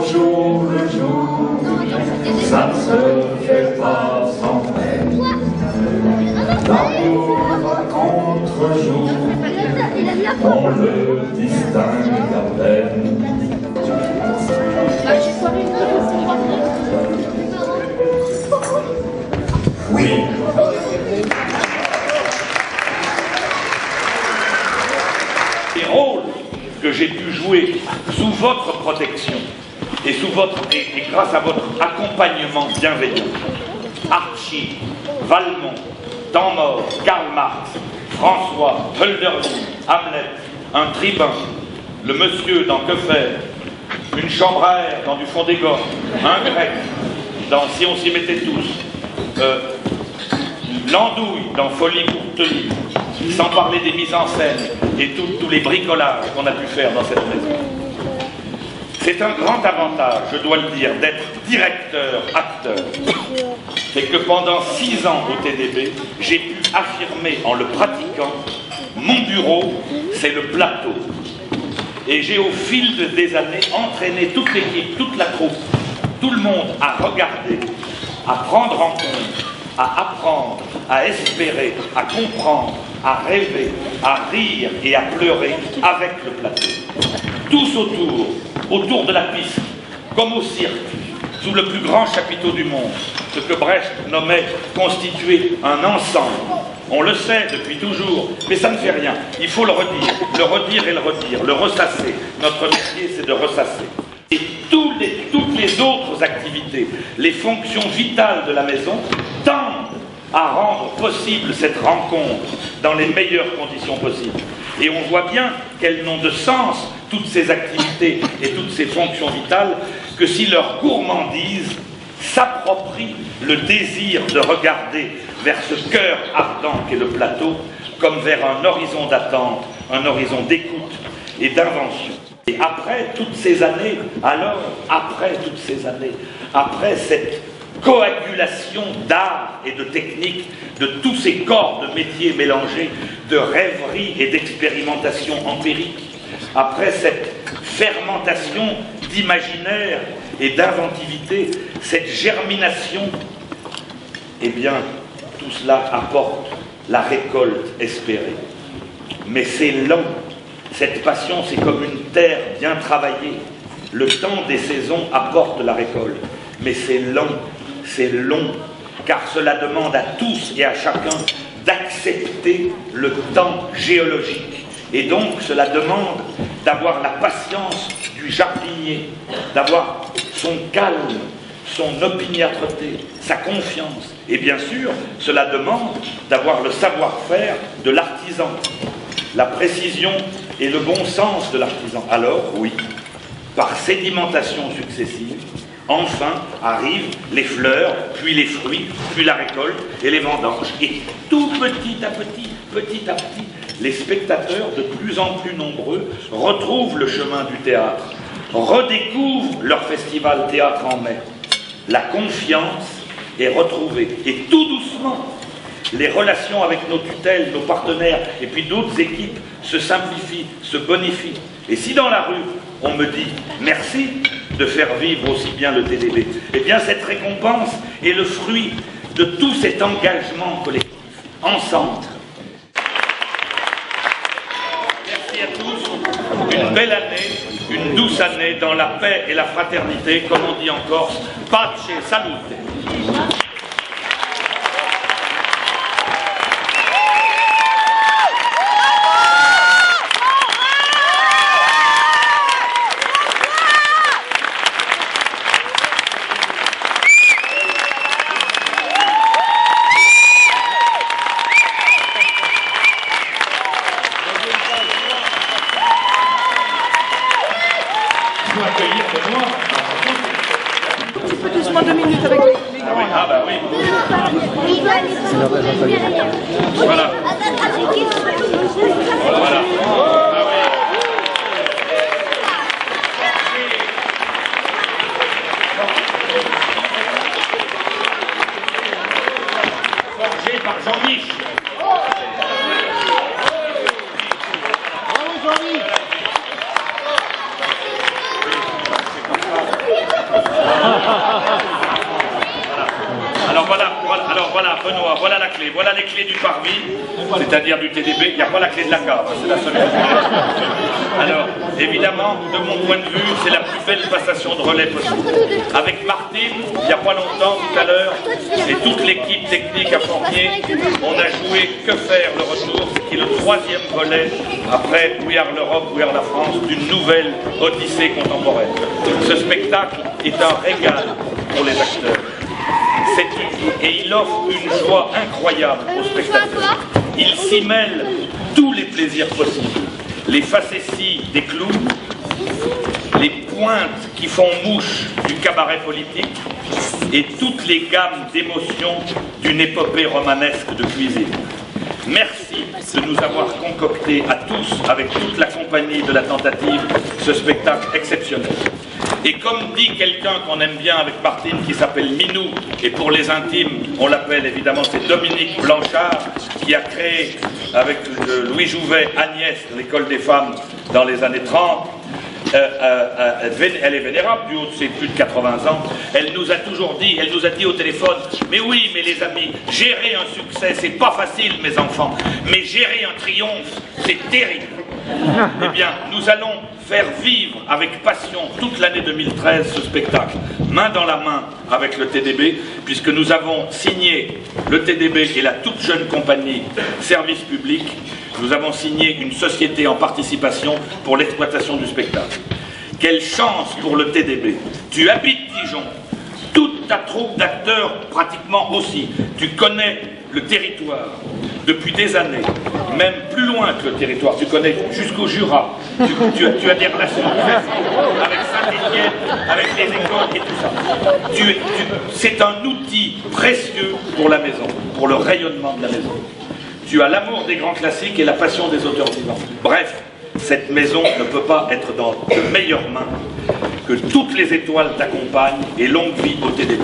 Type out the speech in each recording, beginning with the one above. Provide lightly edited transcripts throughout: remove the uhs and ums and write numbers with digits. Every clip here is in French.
jour le jour, ça ne se fait pas sans peine. L'amour à contre-jour, on le distingue à peine. Oui. Les rôles que j'ai pu jouer sous votre protection et grâce à votre accompagnement bienveillant, Archie, Valmont, Temps Mort, Karl Marx, François, Hölderlin, Hamlet, un tribun, le monsieur dans Que faire, une chambre à air dans Du fond des gorges, un grec dans Si on s'y mettait tous, l'andouille dans Folie pour tenir, sans parler des mises en scène et tous les bricolages qu'on a pu faire dans cette maison. C'est un grand avantage, je dois le dire, d'être directeur-acteur. C'est que pendant 6 ans au TDB, j'ai pu affirmer en le pratiquant, mon bureau, c'est le plateau. Et j'ai au fil des années entraîné toute l'équipe, toute la troupe, tout le monde à regarder, à prendre en compte, à apprendre, à espérer, à comprendre, à rêver, à rire et à pleurer avec le plateau. Tous autour de la piste, comme au cirque, sous le plus grand chapiteau du monde, ce que Brecht nommait constituer un ensemble. On le sait depuis toujours, mais ça ne fait rien. Il faut le redire et le redire, le ressasser. Notre métier, c'est de ressasser. Et toutes les autres activités, les fonctions vitales de la maison, tendent à rendre possible cette rencontre dans les meilleures conditions possibles. Et on voit bien qu'elles n'ont de sens, toutes ces activités et toutes ces fonctions vitales, que si leur gourmandise s'approprie le désir de regarder vers ce cœur ardent qu'est le plateau, comme vers un horizon d'attente, un horizon d'écoute et d'invention. Et après toutes ces années, après cette coagulation d'art et de technique, de tous ces corps de métiers mélangés, de rêverie et d'expérimentation empirique, après cette fermentation d'imaginaire et d'inventivité, cette germination, eh bien, tout cela apporte la récolte espérée. Mais c'est lent. Cette passion, c'est comme une terre bien travaillée. Le temps des saisons apporte la récolte. Mais c'est lent, c'est long, car cela demande à tous et à chacun d'accepter le temps géologique. Et donc, cela demande d'avoir la patience du jardinier, d'avoir son calme, son opiniâtreté, sa confiance. Et bien sûr, cela demande d'avoir le savoir-faire de l'artisan, la précision et le bon sens de l'artisan. Alors, oui, par sédimentation successive, enfin arrivent les fleurs, puis les fruits, puis la récolte et les vendanges. Et tout petit à petit, les spectateurs, de plus en plus nombreux, retrouvent le chemin du théâtre, redécouvrent leur festival Théâtre en Mai. La confiance est retrouvée. Et tout doucement, les relations avec nos tutelles, nos partenaires et puis d'autres équipes se simplifient, se bonifient. Et si dans la rue, on me dit « merci », de faire vivre aussi bien le TDB, eh bien cette récompense est le fruit de tout cet engagement collectif, ensemble. Merci à tous, une belle année, une douce année dans la paix et la fraternité, comme on dit en Corse, pace et salute. Tu peux doucement 2 minutes avec les grands. Ah bah oui. Voilà. Voilà. Ah oui. Forgé par Jean-Mich. Bravo Jean-Mich. voilà, Benoît, voilà la clé. Voilà les clés du parvis, c'est-à-dire du TDB. Il n'y a pas la clé de la cave, c'est la seule chose. Alors, évidemment, de mon point de vue, c'est la plus belle passation de relais possible. Avec Martine, il n'y a pas longtemps, tout à l'heure, et toute l'équipe technique à Fournier, on a joué Que faire le retour, qui est le troisième volet, après We Are l'Europe, We Are la France, d'une nouvelle odyssée contemporaine. Ce spectacle est un régal pour les acteurs. Et il offre une joie incroyable aux spectateurs. Il s'y mêle tous les plaisirs possibles. Les facéties des clowns, les pointes qui font mouche du cabaret politique et toutes les gammes d'émotions d'une épopée romanesque de cuisine. Merci de nous avoir concocté à tous, avec toute la compagnie de la tentative, ce spectacle exceptionnel. Et comme dit quelqu'un qu'on aime bien avec Martine, qui s'appelle Minou, et pour les intimes, on l'appelle évidemment, c'est Dominique Blanchard, qui a créé avec Louis Jouvet, Agnès, l'école des femmes dans les années 30. Elle est vénérable, du haut de ses plus de 80 ans. Elle nous a toujours dit, elle nous a dit au téléphone, mais oui, mais les amis, gérer un succès, c'est pas facile, mes enfants, mais gérer un triomphe, c'est terrible. Eh bien, nous allons faire vivre avec passion toute l'année 2013 ce spectacle, main dans la main avec le TDB, puisque nous avons signé, le TDB et la toute jeune compagnie Service Public, nous avons signé une société en participation pour l'exploitation du spectacle. Quelle chance pour le TDB. Tu habites Dijon, toute ta troupe d'acteurs pratiquement aussi. Tu connais le territoire depuis des années, même plus loin que le territoire. Tu connais jusqu'au Jura. Tu as des relations avec Saint-Étienne, avec les écoles et tout ça. C'est un outil précieux pour la maison, pour le rayonnement de la maison. Tu as l'amour des grands classiques et la passion des auteurs vivants. Bref, cette maison ne peut pas être dans de meilleures mains. Que toutes les étoiles t'accompagnent et longue vie au TDB.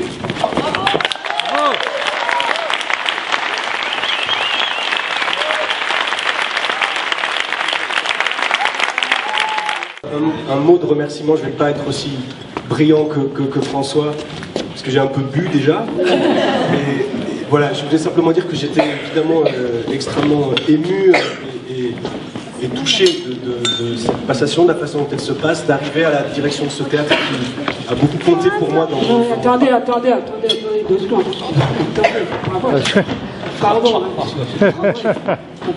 Un mot de remerciement, je ne vais pas être aussi brillant que François, parce que j'ai un peu bu déjà. Et voilà, je voulais simplement dire que j'étais évidemment extrêmement ému et touché de cette passation, de la façon dont elle se passe, d'arriver à la direction de ce théâtre qui a beaucoup compté pour moi dans mon... Attendez, 2 secondes. Pardon.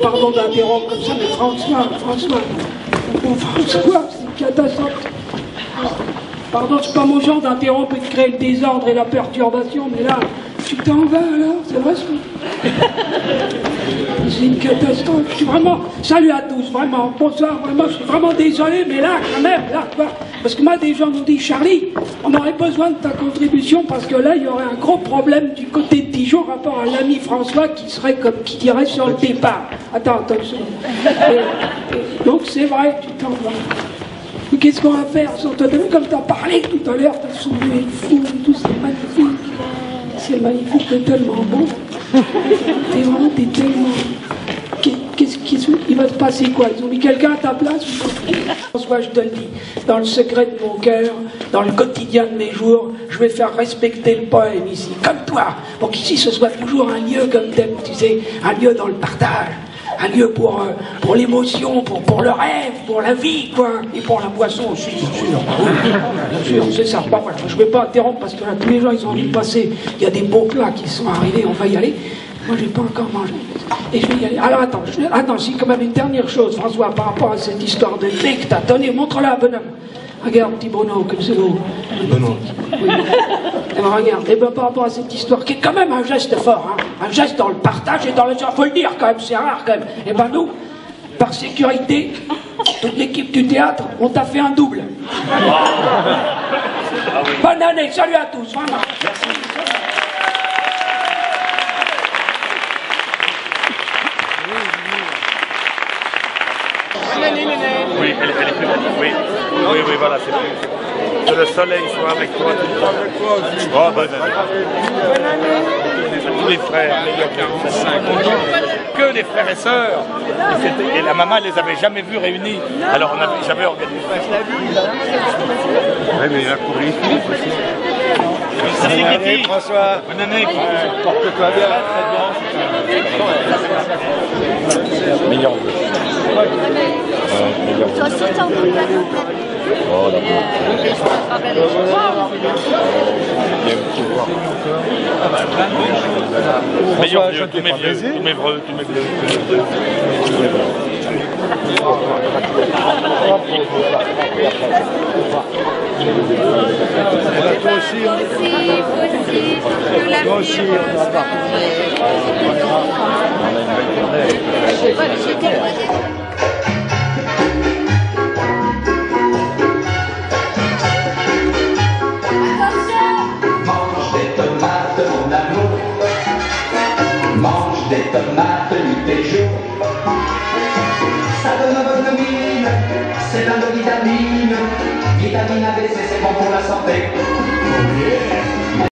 Pardon d'interrompre comme ça, mais François, c'est une catastrophe. Pardon, c'est pas mon genre d'interrompre et de créer le désordre et la perturbation, mais là, tu t'en vas alors, c'est vrai ce que... C'est une catastrophe. Je suis vraiment... Salut à tous, vraiment. Bonsoir, vraiment, je suis vraiment désolé, mais là, quand même, là, parce que moi, des gens m'ont dit, Charlie, on aurait besoin de ta contribution, parce que là, il y aurait un gros problème du côté de Dijon, rapport à l'ami François, qui serait comme, qui dirait sur le départ. Attends une seconde. Donc, c'est vrai, tu t'en vas. Mais qu'est-ce qu'on va faire? Comme tu as parlé tout à l'heure, tu as soulevé le fou, tout, c'est magnifique. C'est magnifique, t'es tellement beau. T'es tellement... Il va se passer quoi? Ils ont mis quelqu'un à ta place? François, je te le dis, dans le secret de mon cœur, dans le quotidien de mes jours, je vais faire respecter le poème ici, comme toi, pour qu'ici ce soit toujours un lieu comme t'aimes, tu sais, un lieu dans le partage. Un lieu pour l'émotion, pour le rêve, pour la vie, quoi. Et pour la boisson aussi, bien sûr, c'est ça. Bon, voilà, je ne vais pas interrompre parce que là, tous les gens, ils ont envie de passer. Il y a des beaux plats qui sont arrivés, on va y aller. Moi, je n'ai pas encore mangé. Et je vais y aller. Alors, attends, si, quand même, une dernière chose, François, par rapport à cette histoire de clé que t'as. Tenez, montre-la, bonhomme. Regarde, petit Bruno, comme c'est beau. Non. Oui. Alors, regarde, et ben, par rapport à cette histoire, qui est quand même un geste fort, hein, un geste dans le partage et dans le... Faut le dire, quand même, c'est rare, quand même. Et ben, nous, par sécurité, toute l'équipe du théâtre, on t'a fait un double. Bonne année, salut à tous, vraiment. Merci. Oui, elle est plus belle. Oui, voilà, c'est plus. Que le soleil soit avec toi tout le temps. Avec toi aussi. Oh, bonne année. Tous les frères, il y a 45 ans. Que les frères et sœurs. Et la maman, elle les avait jamais vus réunis. Alors on n'avait jamais organisé. Oui, mais il a couru aussi. Salut Kitty. François. Bonne année. Porte-toi bien. Mignon. Toi aussi, t'en veux pas. Oh, d'accord. Meilleur vieux, tous mes vieux, tous mes vieux, tous mes vieux. Toi aussi, toi aussi, on a Mange des tomates nuit et jour. Ça donne bonne mine, c'est plein de vitamines, vitamine A, B, C,